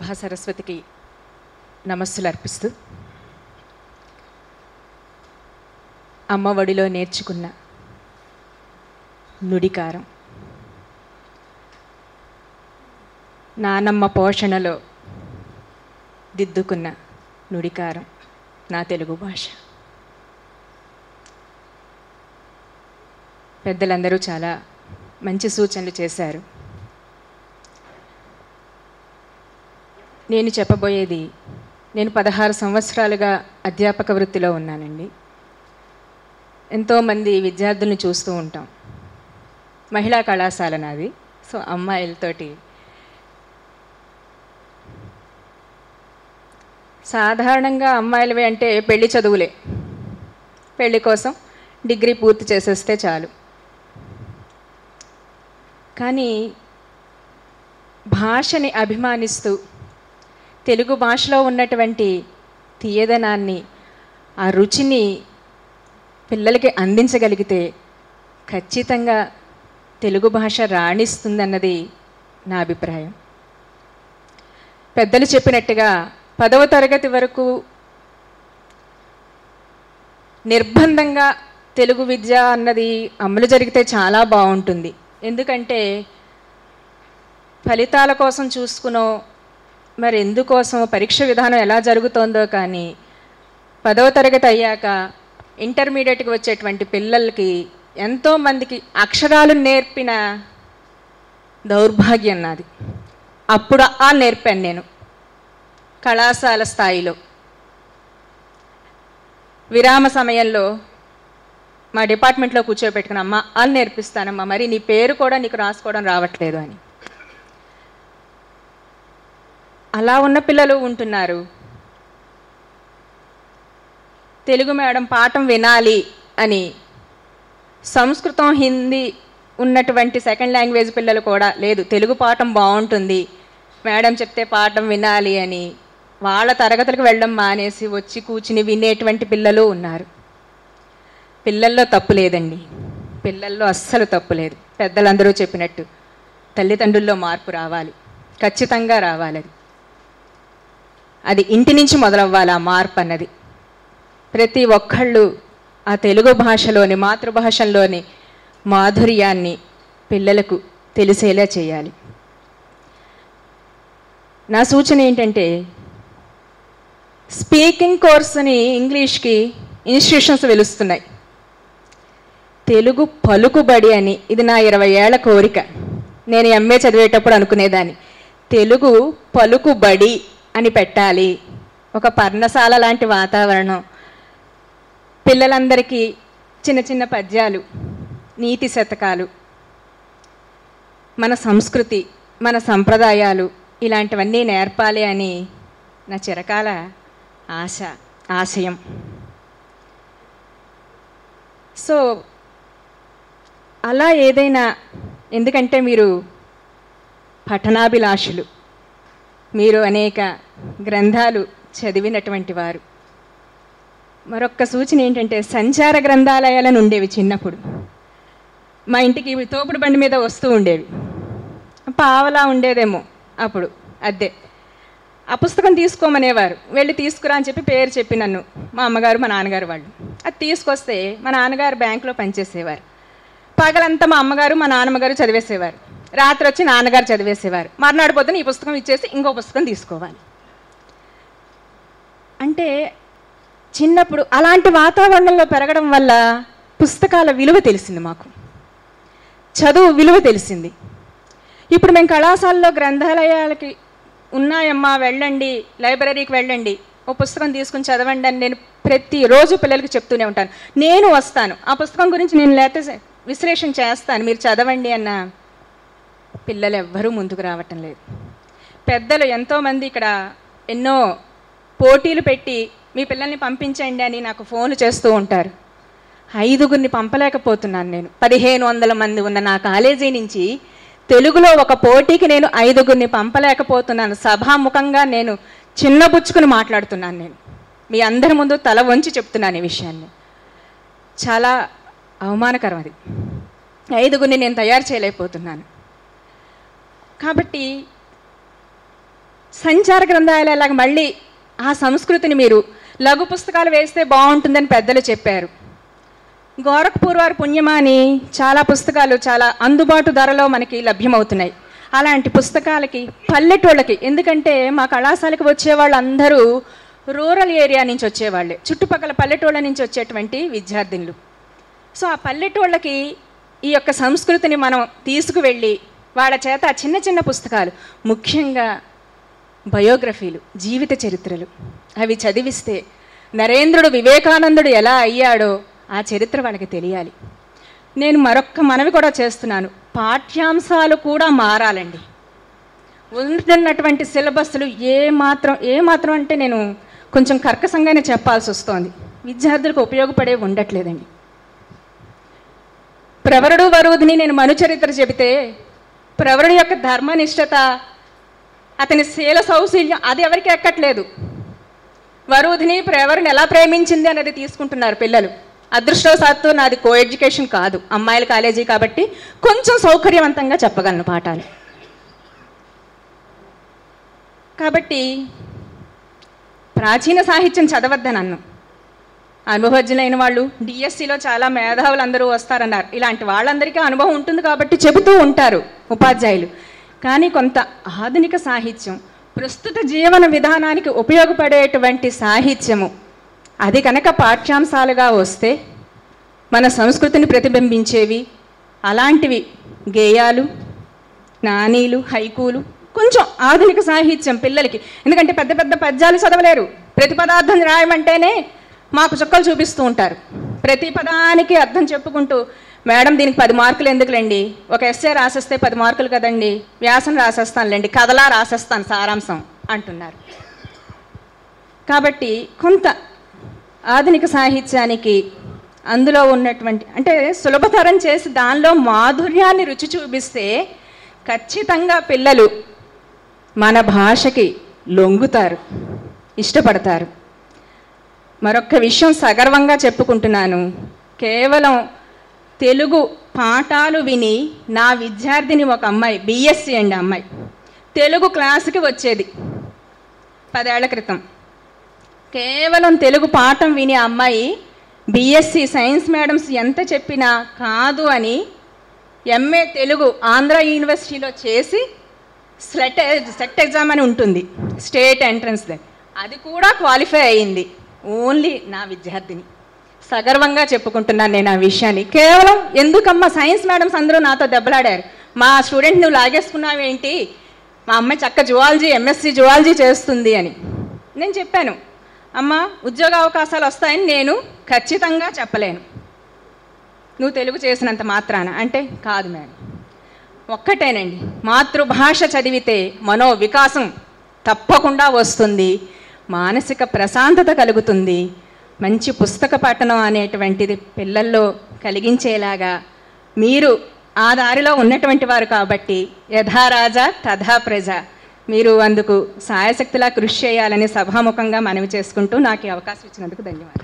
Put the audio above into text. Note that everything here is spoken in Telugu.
ప్రభా సరస్వతికి నమస్సులు అర్పిస్తూ అమ్మ ఒడిలో నేర్చుకున్న నుడికారం, నానమ్మ పోషణలో దిద్దుకున్న నుడికారం నా తెలుగు భాష. పెద్దలందరూ చాలా మంచి సూచనలు చేశారు. నేను చెప్పబోయేది, నేను 16 సంవత్సరాలుగా అధ్యాపక వృత్తిలో ఉన్నానండి. ఎంతోమంది విద్యార్థులను చూస్తూ ఉంటాం. మహిళా కళాశాల నాది. సో అమ్మాయిలతోటి సాధారణంగా అమ్మాయిలవి అంటే పెళ్లి చదువులే, పెళ్లి కోసం డిగ్రీ పూర్తి చేసేస్తే చాలు. కానీ భాషని అభిమానిస్తూ తెలుగు భాషలో ఉన్నటువంటి తీయదనాన్ని, ఆ రుచిని పిల్లలకి అందించగలిగితే ఖచ్చితంగా తెలుగు భాష రాణిస్తుందన్నది నా అభిప్రాయం. పెద్దలు చెప్పినట్టుగా 10వ తరగతి వరకు నిర్బంధంగా తెలుగు విద్య అన్నది అమలు జరిగితే చాలా బాగుంటుంది. ఎందుకంటే ఫలితాల కోసం చూసుకునో మరి ఎందుకోసం పరీక్ష విధానం ఎలా జరుగుతోందో కానీ 10వ తరగతి అయ్యాక ఇంటర్మీడియట్కి వచ్చేటువంటి పిల్లలకి ఎంతోమందికి అక్షరాలు నేర్పిన దౌర్భాగ్యం నాది. అప్పుడు నేర్పాను నేను కళాశాల స్థాయిలో. విరామ సమయంలో మా డిపార్ట్మెంట్లో కూర్చోబెట్టుకుని, అమ్మ నేర్పిస్తానమ్మా, మరి నీ పేరు కూడా నీకు రాసుకోవడం రావట్లేదు అని. అలా ఉన్న పిల్లలు ఉంటున్నారు. తెలుగు మేడం పాఠం వినాలి అని సంస్కృతం, హిందీ ఉన్నటువంటి సెకండ్ లాంగ్వేజ్ పిల్లలు కూడా, లేదు తెలుగు పాఠం బాగుంటుంది, మేడం చెప్తే పాఠం వినాలి అని వాళ్ళ తరగతులకు వెళ్ళడం మానేసి వచ్చి కూర్చుని వినేటువంటి పిల్లలు ఉన్నారు. పిల్లల్లో తప్పు లేదండి, పిల్లల్లో అస్సలు తప్పు లేదు. పెద్దలందరూ చెప్పినట్టు తల్లిదండ్రుల్లో మార్పు రావాలి, ఖచ్చితంగా రావాలి. అది ఇంటి నుంచి మొదలవ్వాలి ఆ మార్పు అన్నది. ప్రతి ఒక్కళ్ళు ఆ తెలుగు భాషలోని, మాతృభాషలోని మాధుర్యాన్ని పిల్లలకు తెలిసేలా చేయాలి. నా సూచన ఏంటంటే, స్పీకింగ్ కోర్సుని ఇంగ్లీష్కి ఇన్స్టిట్యూషన్స్ వెలుస్తున్నాయి. తెలుగు పలుకుబడి అని, ఇది నా 20 ఏళ్ల కోరిక. నేను MA చదివేటప్పుడు అనుకునేదాన్ని, తెలుగు పలుకుబడి అని పెట్టాలి. ఒక పర్ణశాల లాంటి వాతావరణం, పిల్లలందరికీ చిన్న చిన్న పద్యాలు, నీతి శతకాలు, మన సంస్కృతి, మన సంప్రదాయాలు ఇలాంటివన్నీ నేర్పాలి అని నా చిరకాల ఆశయం. సో అలా ఏదైనా, ఎందుకంటే మీరు పఠనాభిలాషులు, మీరు అనేక గ్రంథాలు చదివినటువంటి వారు. మరొక్క సూచన ఏంటంటే, సంచార గ్రంథాలయాలను ఉండేవి చిన్నప్పుడు. మా ఇంటికి తోపుడు బండి మీద వస్తూ ఉండేవి. పావలా ఉండేదేమో అప్పుడు అద్దె. ఆ పుస్తకం తీసుకోమనేవారు. వెళ్ళి తీసుకురా అని చెప్పి పేరు చెప్పి నన్ను మా అమ్మగారు మా నాన్నగారు వాళ్ళు అది తీసుకొస్తే, మా నాన్నగారు బ్యాంకులో పనిచేసేవారు. పగలంతా మా అమ్మగారు మా నాన్నమ్మగారు చదివేసేవారు. రాత్రి వచ్చి నాన్నగారు చదివేసేవారు. మర్నాడు పొద్దున ఈ పుస్తకం ఇచ్చేసి ఇంకో పుస్తకం తీసుకోవాలి. అంటే చిన్నప్పుడు అలాంటి వాతావరణంలో పెరగడం వల్ల పుస్తకాల విలువ తెలిసింది, మాకు చదువు విలువ తెలిసింది. ఇప్పుడు మేము కళాశాలలో గ్రంథాలయాలకి ఉన్నాయమ్మా, వెళ్ళండి, లైబ్రరీకి వెళ్ళండి, ఓ పుస్తకం తీసుకుని చదవండి అని నేను ప్రతిరోజు పిల్లలకి చెప్తూనే ఉంటాను. నేను వస్తాను, ఆ పుస్తకం గురించి నేను లేకపోతే విశ్లేషణ చేస్తాను, మీరు చదవండి అన్న పిల్లలు ఎవ్వరూ ముందుకు రావటం లేదు. పెద్దలు ఎంతోమంది ఇక్కడ ఎన్నో పోటీలు పెట్టి మీ పిల్లల్ని పంపించండి అని నాకు ఫోన్లు చేస్తూ ఉంటారు. 5గురిని పంపలేకపోతున్నాను నేను. 1500 మంది ఉన్న నా కాలేజీ నుంచి తెలుగులో ఒక పోటీకి నేను 5గురిని పంపలేకపోతున్నాను. సభాముఖంగా నేను చిన్నబుచ్చుకుని మాట్లాడుతున్నాను. నేను మీ అందరి ముందు తల వంచి చెప్తున్నాను ఈ విషయాన్ని. చాలా అవమానకరం అది. 5గురిని నేను తయారు చేయలేకపోతున్నాను. కాబట్టి సంచార గ్రంథాలయాలాగా మళ్ళీ ఆ సంస్కృతిని మీరు లఘు పుస్తకాలు వేస్తే బాగుంటుందని పెద్దలు చెప్పారు. గోరఖ్పూర్ వారి పుణ్యమాని చాలా పుస్తకాలు చాలా అందుబాటు ధరలో మనకి లభ్యమవుతున్నాయి. అలాంటి పుస్తకాలకి పల్లెటూళ్ళకి, ఎందుకంటే మా కళాశాలకు వచ్చే వాళ్ళందరూ రూరల్ ఏరియా నుంచి వచ్చేవాళ్ళే, చుట్టుపక్కల పల్లెటూళ్ళ నుంచి వచ్చేటువంటి విద్యార్థినులు. సో ఆ పల్లెటూళ్ళకి ఈ యొక్క సంస్కృతిని మనం తీసుకువెళ్ళి వాళ్ళ చేత చిన్న చిన్న పుస్తకాలు, ముఖ్యంగా బయోగ్రఫీలు, జీవిత చరిత్రలు అవి చదివిస్తే నరేంద్రుడు వివేకానందుడు ఎలా అయ్యాడో ఆ చరిత్ర వాళ్ళకి తెలియాలి. నేను మరొక్క మనవి కూడా చేస్తున్నాను, పాఠ్యాంశాలు కూడా మారాలండి. ఉంటున్నటువంటి సిలబస్లు ఏమాత్రం అంటే నేను కొంచెం కర్కశంగానే చెప్పాల్సి వస్తోంది, విద్యార్థులకు ఉపయోగపడే ఉండట్లేదండి. ప్రవరుడు వరుధిని నేను మనుచరిత్ర చెబితే ప్రవరుడు యొక్క ధర్మనిష్టత, అతని శీల సౌశీల్యం అది ఎవరికి ఎక్కట్లేదు. వరుధిని ప్రవరుని ఎలా ప్రేమించింది అనేది తీసుకుంటున్నారు పిల్లలు. అదృష్టవశాత్తు నాది కో ఎడ్యుకేషన్ కాదు, అమ్మాయిల కాలేజీ కాబట్టి కొంచెం సౌకర్యవంతంగా చెప్పగలను పాఠాలు. కాబట్టి ప్రాచీన సాహిత్యం చదవద్దని అన్ను. అనుభవజ్ఞులైన వాళ్ళు, డిఎస్సిలో చాలా మేధావులు అందరూ వస్తారన్నారు. ఇలాంటి వాళ్ళందరికీ అనుభవం ఉంటుంది కాబట్టి చెబుతూ ఉంటారు ఉపాధ్యాయులు. కానీ కొంత ఆధునిక సాహిత్యం, ప్రస్తుత జీవన విధానానికి ఉపయోగపడేటువంటి సాహిత్యము అది కనుక పాఠ్యాంశాలుగా వస్తే మన సంస్కృతిని ప్రతిబింబించేవి అలాంటివి గేయాలు, నానీలు, హైకూలు, కొంచెం ఆధునిక సాహిత్యం పిల్లలకి. ఎందుకంటే పెద్ద పెద్ద పద్యాలు చదవలేరు. ప్రతి పదార్థం రాయమంటేనే మాకు చుక్కలు చూపిస్తూ ఉంటారు. ప్రతి పదానికి అర్థం చెప్పుకుంటూ, మేడం దీనికి 10 మార్కులు ఎందుకులేండి, ఒక ఎస్సే రాసేస్తే 10 మార్కులు కదండి, వ్యాసం రాసేస్తానులేండి, కథలా రాసేస్తాను సారాంశం అంటున్నారు. కాబట్టి కొంత ఆధునిక సాహిత్యానికి అందులో ఉన్నటువంటి అంటే సులభతరం చేసి దానిలో మాధుర్యాన్ని రుచి చూపిస్తే ఖచ్చితంగా పిల్లలు మన భాషకి లొంగుతారు, ఇష్టపడతారు. మరొక్క విషయం సగర్వంగా చెప్పుకుంటున్నాను, కేవలం తెలుగు పాఠాలు విని నా విద్యార్థిని ఒక అమ్మాయి, బిఎస్సి అండి అమ్మాయి, తెలుగు క్లాసుకి వచ్చేది 10 ఏళ్ల క్రితం. కేవలం తెలుగు పాఠం విని ఆ అమ్మాయి బిఎస్సి సైన్స్ మేడమ్స్ ఎంత చెప్పినా కాదు అని ఎంఏ తెలుగు ఆంధ్ర యూనివర్సిటీలో చేసి సెట్ ఎగ్జామ్ అని ఉంటుంది, స్టేట్ ఎంట్రన్స్, అది కూడా క్వాలిఫై అయ్యింది. ఓన్లీ నా విద్యార్థిని. సగర్వంగా చెప్పుకుంటున్నాను నేను ఆ విషయాన్ని. కేవలం ఎందుకమ్మా సైన్స్ మేడమ్స్ అందరూ నాతో దెబ్బలాడారు, మా స్టూడెంట్ నువ్వు లాగేసుకున్నావేంటి, మా అమ్మాయి చక్క జువాలజీ ఎంఎస్సి జువాలజీ చేస్తుంది అని. నేను చెప్పాను, అమ్మ ఉద్యోగ అవకాశాలు వస్తాయని నేను ఖచ్చితంగా చెప్పలేను, నువ్వు తెలుగు చేసినంత మాత్రాన. అంటే కాదు మేడం, ఒక్కటేనండి, మాతృభాష చదివితే మనో వికాసం తప్పకుండా వస్తుంది, మానసిక ప్రశాంతత కలుగుతుంది, మంచి పుస్తక పఠనం అనేటువంటిది పిల్లల్లో కలిగించేలాగా మీరు ఆ దారిలో ఉన్నటువంటి వారు కాబట్టి యథా రాజా తథా ప్రజ, మీరు అందుకు సాయశక్తిలా కృషి చేయాలని సభాముఖంగా మనవి చేసుకుంటూ నాకు ఈ అవకాశం ఇచ్చినందుకు ధన్యవాదాలు.